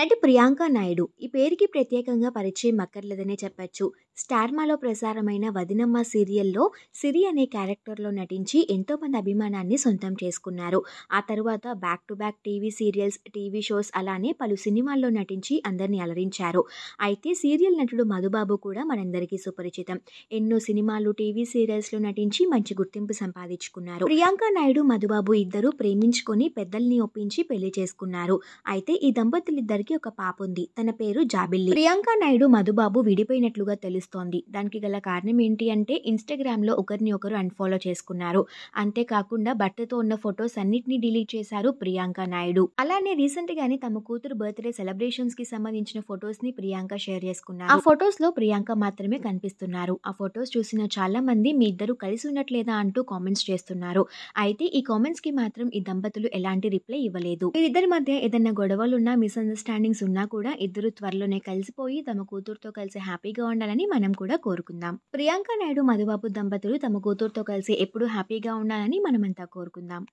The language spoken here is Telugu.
నటి ప్రియాంక నాయుడు ఈ పేరుకి ప్రత్యేకంగా పరిచయం అక్కర్లేదనే చెప్పొచ్చు. స్టార్మాలో ప్రసారమైన వదినమ్మ సీరియల్లో సిరి అనే క్యారెక్టర్లో నటించి ఎంతోమంది అభిమానాన్ని సొంతం చేసుకున్నారు. ఆ తరువాత back to back TV serials, TV shows అలానే పలు సినిమాల్లో నటించి అందరినీ అలరించారు. అయితే సీరియల్ నటుడు మధుబాబు కూడా మనందరికీ సుపరిచితం. ఎన్నో సినిమాలు, టీవీ సీరియల్స్లో నటించి మంచి గుర్తింపు సంపాదించుకున్నారు. ప్రియాంక నాయుడు, మధుబాబు ఇద్దరు ప్రేమించుకొని పెద్దల్ని ఒప్పించి పెళ్లి చేసుకున్నారు. అయితే ఈ దంపతులిద్దరికి ఒక పాప ఉంది. తన పేరు జాబిల్లి. ప్రియాంక నాయుడు, మధుబాబు విడిపోయినట్లుగా తెలుస్తోంది. దానికి గల కారణం ఏంటి అంటే ఇన్స్టాగ్రామ్ లో ఒకరిని ఒకరు అన్ఫాలో చేసుకున్నారు. అంతేకాకుండా భర్తతో ఉన్న ఫొటోస్ అన్నిటినీ డిలీట్ చేశారు ప్రియాంక నాయుడు. అలానే రీసెంట్ గానే తమ కూతురు బర్త్డే సెలబ్రేషన్స్ కి సంబంధించిన ఫొటోస్ ని ప్రియాంక షేర్ చేసుకున్నారు. ఆ ఫొటోస్ లో ప్రియాంక మాత్రమే కనిపిస్తున్నారు. ఆ ఫొటోస్ చూసిన చాలా మంది మీ ఇద్దరు కలిసి ఉన్నట్లేదా అంటూ కామెంట్స్ చేస్తున్నారు. అయితే ఈ కామెంట్స్ కి మాత్రం ఈ దంపతులు ఎలాంటి రిప్లై ఇవ్వలేదు. వీరిద్దరి మధ్య ఏదైనా గొడవలున్నా, మిస్అండర్స్టాండింగ్స్ ఉన్నా కూడా ఇద్దరు త్వరలోనే కలిసిపోయి తమ కూతురుతో కలిసి హ్యాపీగా ఉండాలని మనం కూడా కోరుకుందాం. ప్రియాంక నాయుడు, మధుబాబు దంపతులు తమ కూతురుతో కలిసి ఎప్పుడూ హ్యాపీగా ఉండాలని మనమంతా కోరుకుందాం.